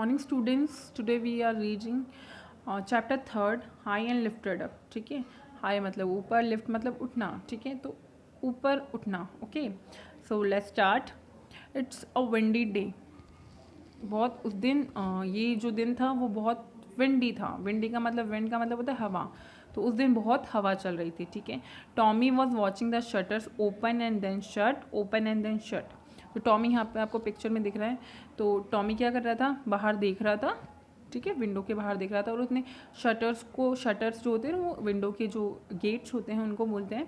Morning students, today we are reading chapter third, high and lifted up. ठीक है, high मतलब ऊपर, lift मतलब उठना. ठीक है, तो ऊपर उठना. Okay, so let's start. It's a windy day. बहुत उस दिन ये जो दिन था वो बहुत विंडी था. विंडी का मतलब, विंड का मतलब होता है हवा. तो उस दिन बहुत हवा चल रही थी. ठीक है, Tommy was watching the shutters open and then shut, open and then shut. तो टॉमी यहाँ पे आपको पिक्चर में दिख रहा है. तो टॉमी क्या कर रहा था, बाहर देख रहा था. ठीक है, विंडो के बाहर देख रहा था और उसने शटर्स जो होते हैं वो विंडो के जो गेट्स होते हैं उनको बोलते हैं.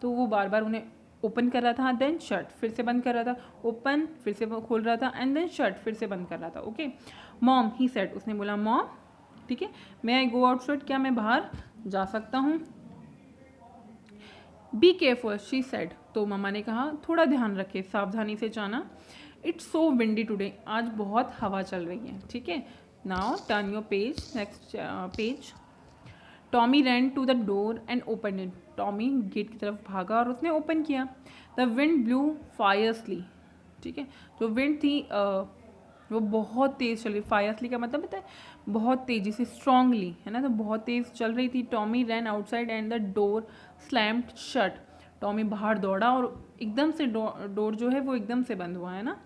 तो वो बार बार उन्हें ओपन कर रहा था, देन शट, फिर से बंद कर रहा था, ओपन, फिर से खोल रहा था, एंड देन शट, फिर से बंद कर रहा था. ओके, मॉम, ही सेड, उसने बोला मॉम. ठीक है, मे आई गो आउटसाइड, क्या मैं बाहर जा सकता हूँ. बी केयरफुल, शी सेड, तो मम्मा ने कहा थोड़ा ध्यान रखे, सावधानी से जाना. इट्स सो विंडी टुडे, आज बहुत हवा चल रही है. ठीक है, now turn your page, next page. Tommy ran to the door and open it. Tommy gate की तरफ भागा और उसने ओपन किया. The wind blew fiercely. ठीक है, जो विंड थी वो बहुत तेज़ चल रही. फायर्सली का मतलब होता है बहुत तेज़ी से, स्ट्रांगली, है ना. तो बहुत तेज़ चल रही थी. Tommy ran outside and the door slammed shut. Tommy बाहर दौड़ा और एकदम से डोर जो है वो एकदम से बंद हुआ, है ना.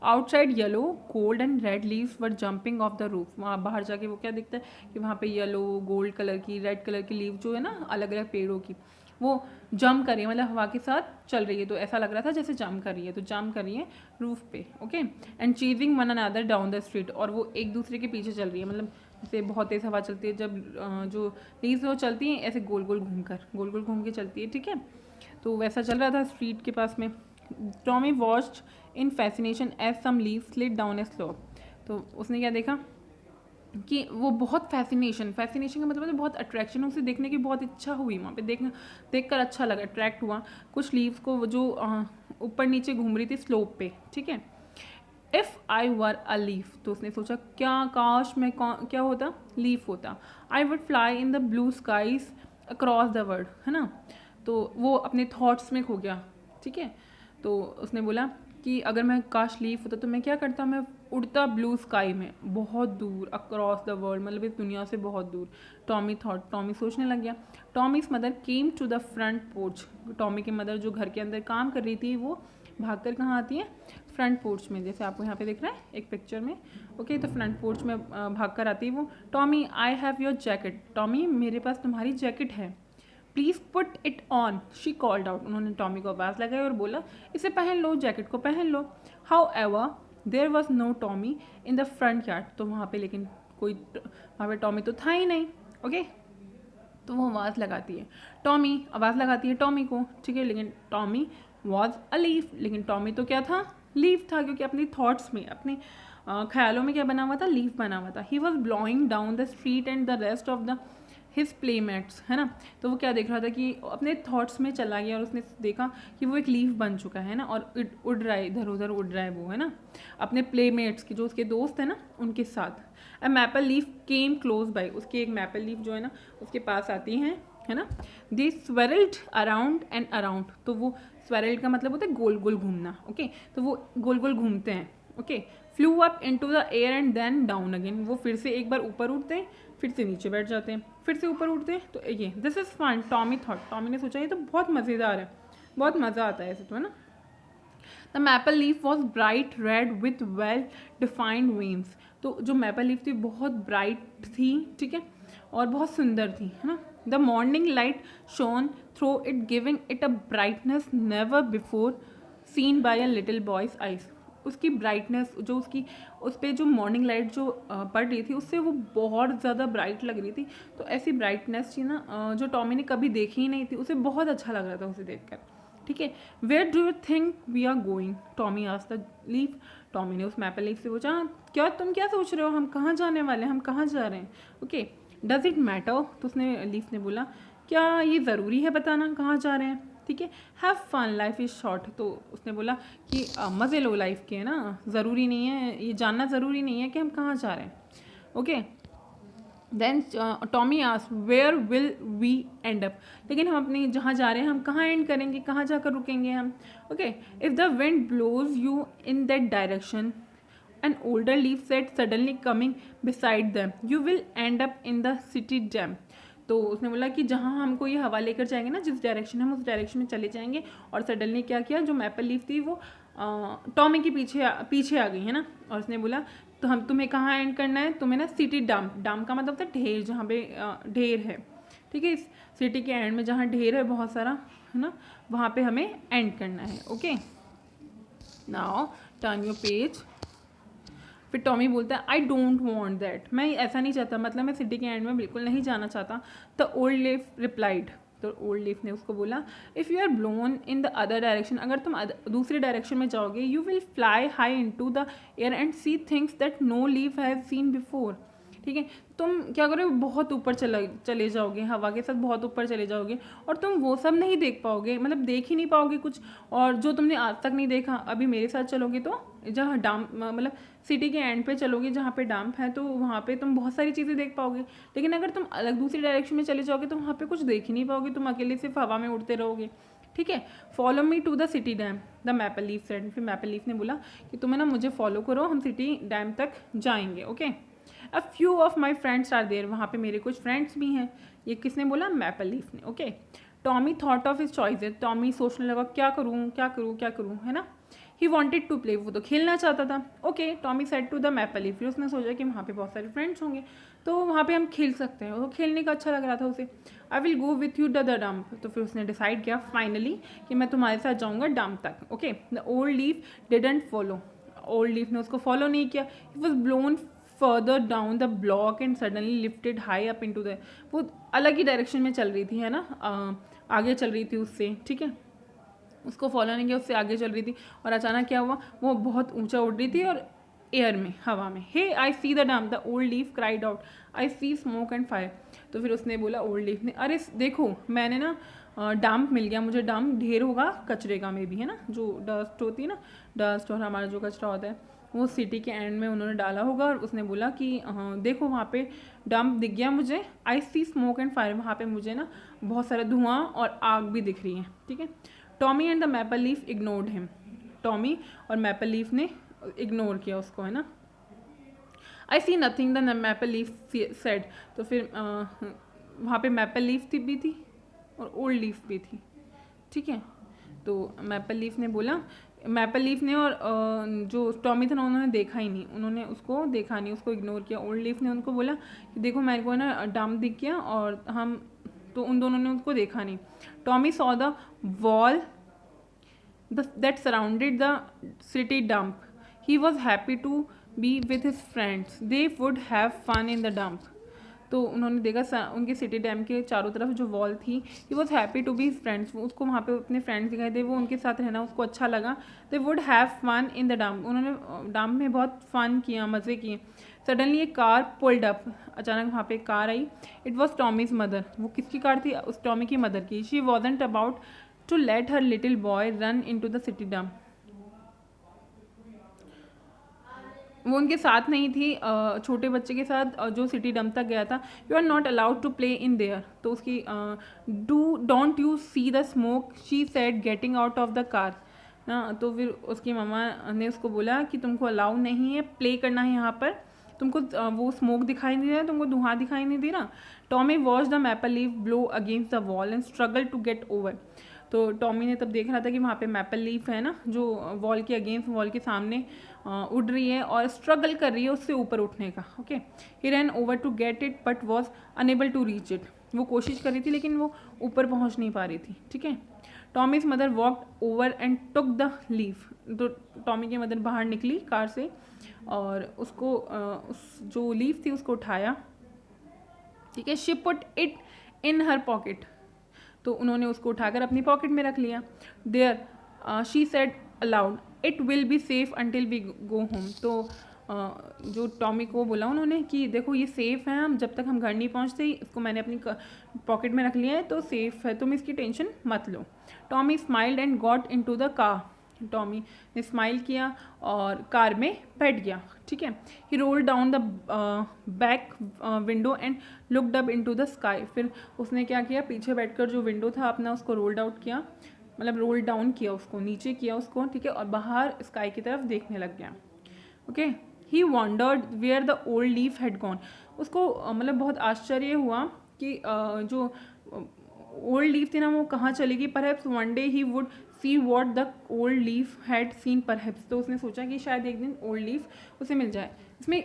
Outside yellow, gold and red leaves were jumping of the roof. वहाँ बाहर जाके वो क्या दिखता है कि वहाँ पे येलो, गोल्ड कलर की, रेड कलर की लीव जो है ना अलग अलग पेड़ों की, वो जंप कर रही है, मतलब हवा के साथ चल रही है. तो ऐसा लग रहा था जैसे जंप कर रही है. तो जंप कर रही है रूफ पे. Okay, and chasing one another down the street. और वो एक दूसरे के पीछे चल रही है. मतलब जैसे बहुत तेज़ हवा चलती है जब जो लीव्स वो चलती हैं ऐसे गोल गोल घूम के चलती है. ठीक है, तो वैसा चल रहा था स्ट्रीट के पास में. Tommy watched in fascination as some leaves slid down a slope. तो उसने क्या देखा कि वो बहुत फैसिनेशन का मतलब है बहुत अट्रैक्शन, उसे देखने की बहुत इच्छा हुई. वहाँ पे देखकर अच्छा लगा, अट्रैक्ट हुआ. कुछ लीव्स को जो ऊपर नीचे घूम रही थी स्लोप पे. ठीक है, if I were a leaf, तो उसने सोचा क्या काश मैं क्या होता, लीफ होता. I would fly in the blue skies across the world, है ना. तो वो अपने थॉट्स में खो गया. ठीक है, तो उसने बोला कि अगर मैं काश लीफ होता तो मैं क्या करता, मैं उड़ता ब्लू स्काई में बहुत दूर, अक्रॉस द वर्ल्ड, मतलब इस दुनिया से बहुत दूर. टॉमी सोचने लग गया. Tommy's mother came to the front porch. Tommy की मदर जो घर के अंदर काम कर रही थी वो भागकर कहाँ आती है, फ्रंट पोर्च में, जैसे आपको यहाँ पे दिख रहा है एक पिक्चर में. ओके, तो फ्रंट पोर्च में भागकर आती है वो. Tommy, I have your jacket. Tommy, मेरे पास तुम्हारी जैकेट है. Please put it on, she called out. उन्होंने टॉमी को आवाज़ लगाई और बोला इसे पहन लो, जैकेट को पहन लो. However there was no Tommy in the front yard. तो वहाँ पे लेकिन वहाँ पे टॉमी तो था ही नहीं. ओके, तो वो आवाज़ लगाती है, टॉमी आवाज़ लगाती है टॉमी को. ठीक है, लेकिन टॉमी वॉज अ लीफ. लेकिन टॉमी तो क्या था, लीफ था, क्योंकि अपनी थॉट्स में, अपने ख्यालों में क्या बना हुआ था, लीफ बना हुआ था. He was blowing down the street and the rest of the his playmates, है ना. तो वो क्या देख रहा था कि अपने थॉट्स में चला गया और उसने देखा कि वो एक लीफ बन चुका है ना, और उड़ रहा है, इधर उधर उड़ रहा है वो, है ना, अपने प्लेमेट्स की, जो उसके दोस्त हैं ना उनके साथ. A maple leaf came close by. उसकी एक मैपल लीफ जो है ना उसके पास आती हैं, है ना. दे स्वेरल्ड अराउंड एंड अराउंड. तो वो स्वेरल्ड का मतलब होता है गोल गोल घूमना. ओके, तो वो गोल गोल घूमते हैं. Okay, flew up into the air and then down again. वो फिर से एक बार ऊपर उठते हैं, फिर से नीचे बैठ जाते हैं, फिर से ऊपर उठते हैं. तो ये this is fun, Tommy thought. Tommy ने सोचा ये तो बहुत मज़ेदार है, बहुत मज़ा आता है ऐसे, तो है ना. The maple leaf was bright red with well defined veins. तो जो मैपल लीफ थी बहुत ब्राइट थी. ठीक है, और बहुत सुंदर थी, है ना. The morning light shone through it giving it a brightness never before seen by a little boy's eyes. उसकी ब्राइटनेस जो उसकी, उस पर जो मॉर्निंग लाइट जो पड़ रही थी उससे वो बहुत ज़्यादा ब्राइट लग रही थी. तो ऐसी ब्राइटनेस थी ना जो टॉमी ने कभी देखी ही नहीं थी. उसे बहुत अच्छा लग रहा था उसे देखकर. ठीक है, where do you think we are going, Tommy asked the leaf. Tommy ने उस मैपल लीफ से पूछा क्या तुम क्या सोच रहे हो, हम कहाँ जाने वाले हैं, हम कहाँ जा रहे हैं. Okay, does it matter. तो उसने, लीफ ने बोला क्या ये ज़रूरी है बताना कहाँ जा रहे हैं. ठीक है, have fun, life is short. तो उसने बोला कि मज़े लो लाइफ के, है ना, ज़रूरी नहीं है ये जानना, ज़रूरी नहीं है कि हम कहाँ जा रहे हैं. Okay, then Tommy asked where will we end up. लेकिन हम अपनी जहाँ जा रहे हैं हम कहाँ एंड करेंगे, कहाँ जाकर रुकेंगे हम. Okay, if the wind blows you in that direction An older leaf said, suddenly coming beside them, you will end up in the city jam. तो उसने बोला कि जहाँ हमको ये हवा लेकर जाएंगे ना, जिस डायरेक्शन हम उस डायरेक्शन में चले जाएंगे। और सडनली क्या किया, जो मैपल लीफ थी वो टॉमी के पीछे आ गई है ना। और उसने बोला तो हम तुम्हें कहाँ एंड करना है, तुम्हें ना सिटी डंप, डंप का मतलब था ढेर, जहाँ पे ढेर है, ठीक है, इस सिटी के एंड में जहाँ ढेर है बहुत सारा, है ना, वहाँ पे हमें एंड करना है। Okay, now turn your page. फिर टॉमी बोलता है आई डोंट वॉन्ट दैट, मैं ऐसा नहीं चाहता, मतलब मैं सिटी के एंड में बिल्कुल नहीं जाना चाहता। द ओल्ड लीफ रिप्लाइड, तो ओल्ड लीफ ने उसको बोला if you are blown in the other direction, अगर तुम दूसरी डायरेक्शन में जाओगे, you will fly high into the air and see things that no leaf have seen before. ठीक है, तुम क्या करोगे, बहुत ऊपर चले जाओगे, हवा के साथ बहुत ऊपर चले जाओगे, और तुम वो सब नहीं देख पाओगे, मतलब देख ही नहीं पाओगे कुछ, और जो तुमने आज तक नहीं देखा। अभी मेरे साथ चलोगे तो जहाँ डैम, मतलब सिटी के एंड पे चलोगे जहाँ पे डैम्प है, तो वहाँ पे तुम बहुत सारी चीज़ें देख पाओगे। लेकिन अगर तुम अलग दूसरी डायरेक्शन में चले जाओगे तो वहाँ पे कुछ देख ही नहीं पाओगे, तुम अकेले सिर्फ हवा में उड़ते रहोगे। ठीक है, follow me to the city dam, the maple leaf said. फिर मैपल लीफ ने बोला कि तुम्हें ना मुझे फॉलो करो, हम सिटी डैम तक जाएंगे। Okay, a few of my friends are there, वहाँ पे मेरे कुछ फ्रेंड्स भी हैं। ये किसने बोला, मैपल लीफ ने। Okay, Tommy thought of his choices, Tommy सोचने लगा क्या करूँ क्या करूँ क्या करूँ, है ना। ही वॉन्टेड टू प्ले, वो तो खेलना चाहता था। Okay, Tommy said to the maple leaf, फिर उसने सोचा कि वहाँ पे बहुत सारे फ्रेंड्स होंगे तो वहाँ पे हम खेल सकते हैं, वो खेलने का अच्छा लग रहा था उसे। I will go with you the dump, तो फिर उसने डिसाइड किया फाइनली कि मैं तुम्हारे साथ जाऊँगा डम्प तक। Okay, the old leaf didn't follow, old leaf ने उसको फॉलो नहीं किया। He was blown further down the block and suddenly lifted high up into the, वो अलग ही डायरेक्शन में चल रही थी, है ना, आगे चल रही थी उससे। ठीक है, उसको फॉलो नहीं किया, उससे आगे चल रही थी, और अचानक क्या हुआ, वो बहुत ऊंचा उड़ रही थी और एयर में, हवा में। Hey I see the dam, the old leaf cried out, I see smoke and fire. तो फिर उसने बोला, ओल्ड लीफ ने, अरे देखो मैंने ना डंप मिल गया मुझे, डंप ढेर होगा कचरे का में भी, है ना, जो डस्ट होती है ना, डस्ट और हमारा जो कचरा होता है वो सिटी के एंड में उन्होंने डाला होगा। और उसने बोला कि देखो वहाँ पे डंप दिख गया मुझे, आई सी स्मोक एंड फायर, वहाँ पे मुझे ना बहुत सारा धुआं और आग भी दिख रही है। ठीक है, Tommy and the maple leaf ignored him, Tommy और मैपल लीफ ने इग्नोर किया उसको, है ना। I see nothing the maple leaf said, तो फिर वहाँ पे मैपल लीफ भी थी और ओल्ड लीफ भी थी। ठीक है, तो मैपल लीफ ने बोला, मैपल लीफ ने और जो टॉमी था ना उन्होंने देखा ही नहीं, उन्होंने उसको देखा नहीं, उसको इग्नोर किया। ओल्ड लीफ ने उनको बोला कि देखो मेरे को ना डंप दिख गया, और हम तो उन दोनों ने उसको देखा नहीं। Tommy saw the wall that surrounded the city dump. He was happy to be with his friends. They would have fun in the dump. तो उन्होंने देखा उनके सिटी डैम के चारों तरफ जो वॉल थी, he was happy to be friends, उसको वहाँ पे अपने फ्रेंड्स दिखाई दे, वो उनके साथ रहना उसको अच्छा लगा। They would have fun in the dump, उन्होंने डम्प में बहुत फन किया, मज़े किए। सडनली एक कार पुल्ड अप, अचानक वहाँ पे एक कार आई। इट वॉज टॉमीज मदर, वो किसकी कार थी, उस टॉमी की मदर की। She wasn't about to let her little boy run into the city dump, वो उनके साथ नहीं थी, छोटे बच्चे के साथ जो सिटी डंप तक गया था। You are not allowed to play in there, तो उसकी don't you see the smoke, she said getting out of the car ना। तो फिर उसकी मम्मा ने उसको बोला कि तुमको अलाउ नहीं है प्ले करना है यहाँ पर, तुमको वो स्मोक दिखाई नहीं दे रहा, तुमको धुआं दिखाई नहीं दे रहा। Tommy watch the maple leaf blow against the wall and struggle to get over, तो टॉमी ने तब देख रहा था कि वहाँ पे मैपल लीफ है ना, जो वॉल के अगेंस्ट, वॉल के सामने उड़ रही है और स्ट्रगल कर रही है उससे ऊपर उठने का। Okay, he ran over to get it but was unable to reach it, वो कोशिश कर रही थी लेकिन वो ऊपर पहुँच नहीं पा रही थी। ठीक है, Tommy's mother walked over and took the leaf, तो टॉमी की मदर बाहर निकली कार से और उसको उस जो लीफ थी उसको उठाया। ठीक है, she put it in her pocket, तो उन्होंने उसको उठाकर अपनी पॉकेट में रख लिया। There she said aloud it will be safe until we go home, तो जो टॉमी को बोला उन्होंने कि देखो ये सेफ़ है, हम जब तक हम घर नहीं पहुंचते इसको मैंने अपनी पॉकेट में रख लिया है तो सेफ़ है, तुम इसकी टेंशन मत लो। Tommy smiled and got into the car, Tommy ने स्माइल किया और कार में बैठ गया। ठीक है, he roll down the back window and looked up into the sky, फिर उसने क्या किया, पीछे बैठकर जो विंडो था अपना उसको रोल्ड आउट किया, मतलब रोल डाउन किया उसको, नीचे किया उसको। ठीक है, और बाहर स्काई की तरफ देखने लग गया। Okay, he wondered where the old leaf had gone. उसको मतलब बहुत आश्चर्य हुआ कि जो ओल्ड लीफ थी ना वो कहाँ चली गई। Perhaps one day he would see what the old leaf had seen perhaps. तो उसने सोचा कि शायद एक दिन ओल्ड लीफ उसे मिल जाए। इसमें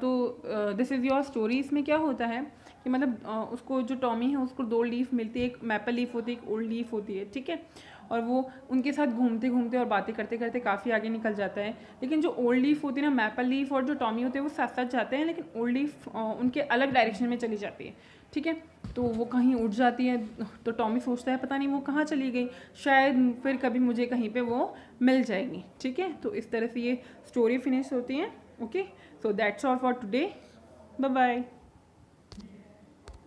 तो दिस इज़ योर स्टोरी। इसमें क्या होता है कि मतलब उसको जो टॉमी है उसको 2 लीफ मिलती है, एक मैपल लीफ होती है, एक ओल्ड लीफ होती है, ठीक है। और वो उनके साथ घूमते घूमते और बातें करते करते काफ़ी आगे निकल जाता है। लेकिन जो ओल्ड लीफ होती है ना, मैपल लीफ और जो टॉमी होते हैं वो साथ साथ जाते हैं, लेकिन ओल्ड लीफ उनके अलग डायरेक्शन में चली जाती है, ठीक है। तो वो कहीं उड़ जाती है, तो टॉमी सोचता है पता नहीं वो कहाँ चली गई, शायद फिर कभी मुझे कहीं पे वो मिल जाएगी, ठीक है। तो इस तरह से ये स्टोरी फिनिश होती है। Okay, so that's all for today, bye bye.